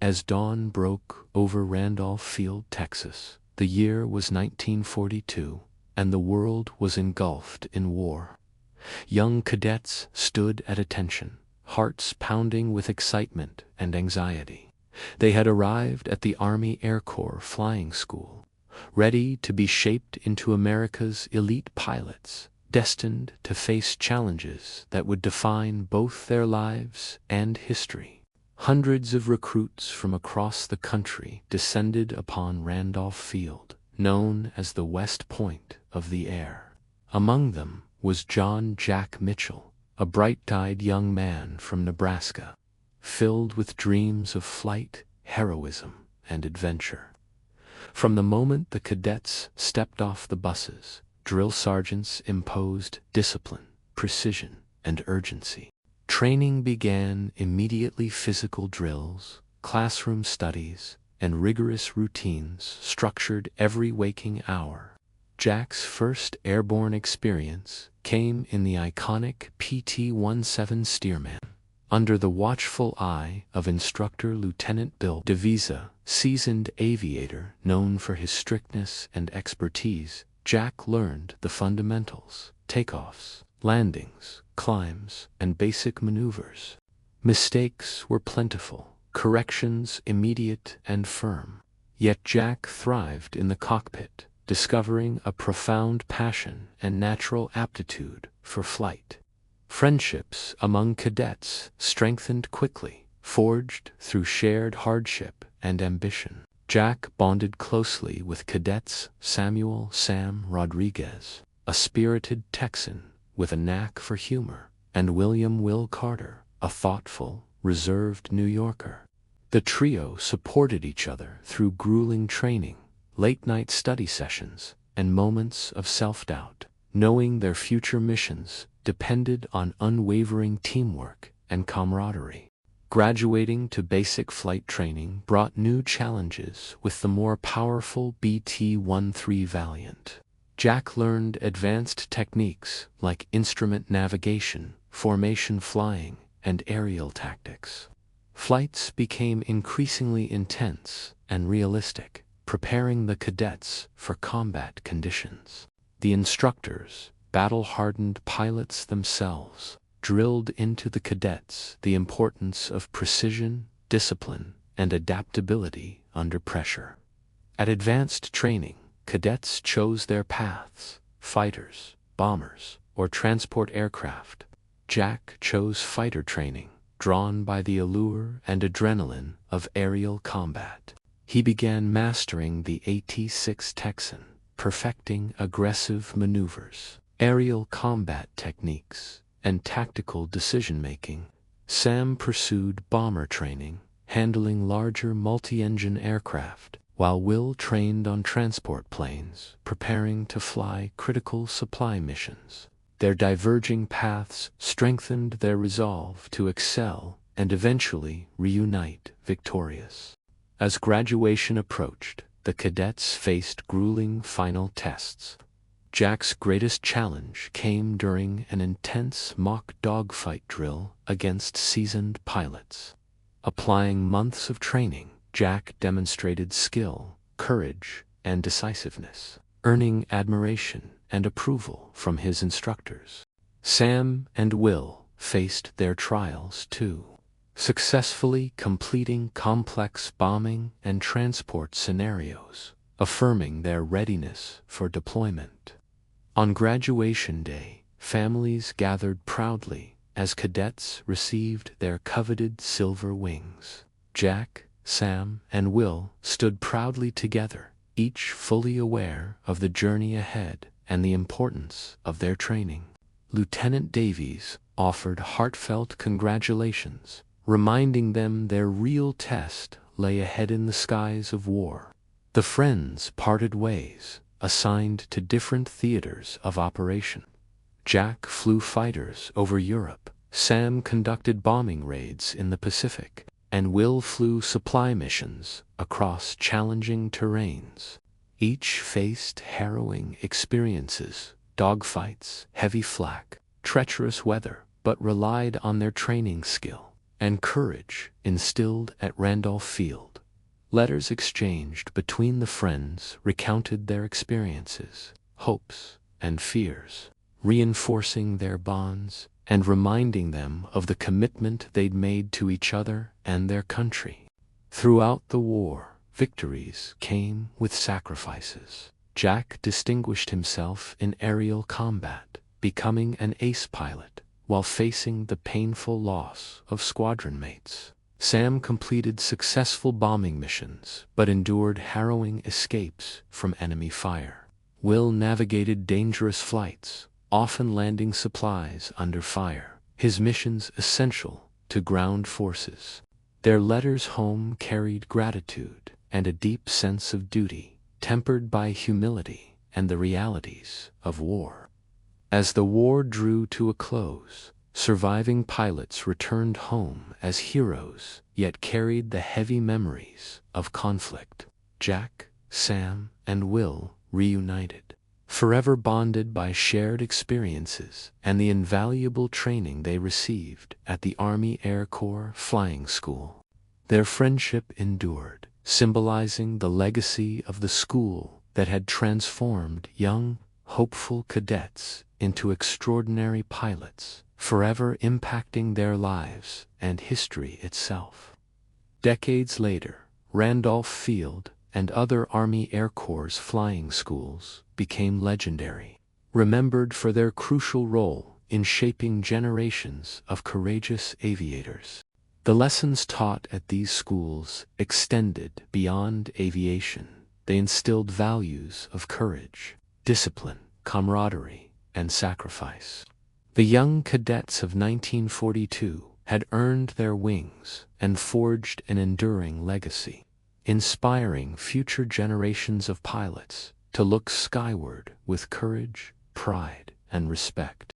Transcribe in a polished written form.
As dawn broke over Randolph Field, Texas, the year was 1942, and the world was engulfed in war. Young cadets stood at attention, hearts pounding with excitement and anxiety. They had arrived at the Army Air Corps Flying School, ready to be shaped into America's elite pilots, destined to face challenges that would define both their lives and history. Hundreds of recruits from across the country descended upon Randolph Field, known as the West Point of the air. Among them was John Jack Mitchell, a bright-eyed young man from Nebraska, filled with dreams of flight, heroism, and adventure. From the moment the cadets stepped off the buses, drill sergeants imposed discipline, precision, and urgency. Training began immediately. Physical drills, classroom studies, and rigorous routines structured every waking hour. Jack's first airborne experience came in the iconic PT-17 Stearman, under the watchful eye of instructor Lieutenant Bill DeVisa, seasoned aviator known for his strictness and expertise. Jack learned the fundamentals: takeoffs, landings, climbs, and basic maneuvers. Mistakes were plentiful, corrections immediate and firm. Yet Jack thrived in the cockpit, discovering a profound passion and natural aptitude for flight. Friendships among cadets strengthened quickly, forged through shared hardship and ambition. Jack bonded closely with cadets Samuel "Sam" Rodriguez, a spirited Texan with a knack for humor, and William "Will" Carter, a thoughtful, reserved New Yorker. The trio supported each other through grueling training, late-night study sessions, and moments of self-doubt, knowing their future missions depended on unwavering teamwork and camaraderie. Graduating to basic flight training brought new challenges with the more powerful BT-13 Valiant. Jack learned advanced techniques like instrument navigation, formation flying, and aerial tactics. Flights became increasingly intense and realistic, preparing the cadets for combat conditions. The instructors, battle-hardened pilots themselves, drilled into the cadets the importance of precision, discipline, and adaptability under pressure. At advanced training, cadets chose their paths: fighters, bombers, or transport aircraft. Jack chose fighter training, drawn by the allure and adrenaline of aerial combat. He began mastering the AT-6 Texan, perfecting aggressive maneuvers, aerial combat techniques, and tactical decision-making. Sam pursued bomber training, handling larger multi-engine aircraft, while Will trained on transport planes, preparing to fly critical supply missions. Their diverging paths strengthened their resolve to excel and eventually reunite victorious. As graduation approached, the cadets faced grueling final tests. Jack's greatest challenge came during an intense mock dogfight drill against seasoned pilots. Applying months of training, Jack demonstrated skill, courage, and decisiveness, earning admiration and approval from his instructors. Sam and Will faced their trials too, successfully completing complex bombing and transport scenarios, affirming their readiness for deployment. On graduation day, families gathered proudly as cadets received their coveted silver wings. Jack, Sam, and Will stood proudly together, each fully aware of the journey ahead and the importance of their training. Lieutenant Davies offered heartfelt congratulations, reminding them their real test lay ahead in the skies of war. The friends parted ways, assigned to different theaters of operation. Jack flew fighters over Europe, Sam conducted bombing raids in the Pacific, and Will flew supply missions across challenging terrains. Each faced harrowing experiences, dogfights, heavy flak, treacherous weather, but relied on their training skill, and courage instilled at Randolph Field. Letters exchanged between the friends recounted their experiences, hopes, and fears, reinforcing their bonds and reminding them of the commitment they'd made to each other and their country. Throughout the war, victories came with sacrifices. Jack distinguished himself in aerial combat, becoming an ace pilot while facing the painful loss of squadron mates. Sam completed successful bombing missions but endured harrowing escapes from enemy fire. Will navigated dangerous flights, often landing supplies under fire, his missions essential to ground forces. Their letters home carried gratitude and a deep sense of duty, tempered by humility and the realities of war. As the war drew to a close, surviving pilots returned home as heroes, yet carried the heavy memories of conflict. Jack, Sam, and Will reunited, forever bonded by shared experiences and the invaluable training they received at the Army Air Corps Flying School. Their friendship endured, symbolizing the legacy of the school that had transformed young, hopeful cadets into extraordinary pilots, forever impacting their lives and history itself. Decades later, Randolph Field and other Army Air Corps flying schools became legendary, remembered for their crucial role in shaping generations of courageous aviators. The lessons taught at these schools extended beyond aviation. They instilled values of courage, discipline, camaraderie, and sacrifice. The young cadets of 1942 had earned their wings and forged an enduring legacy, inspiring future generations of pilots to look skyward with courage, pride, and respect.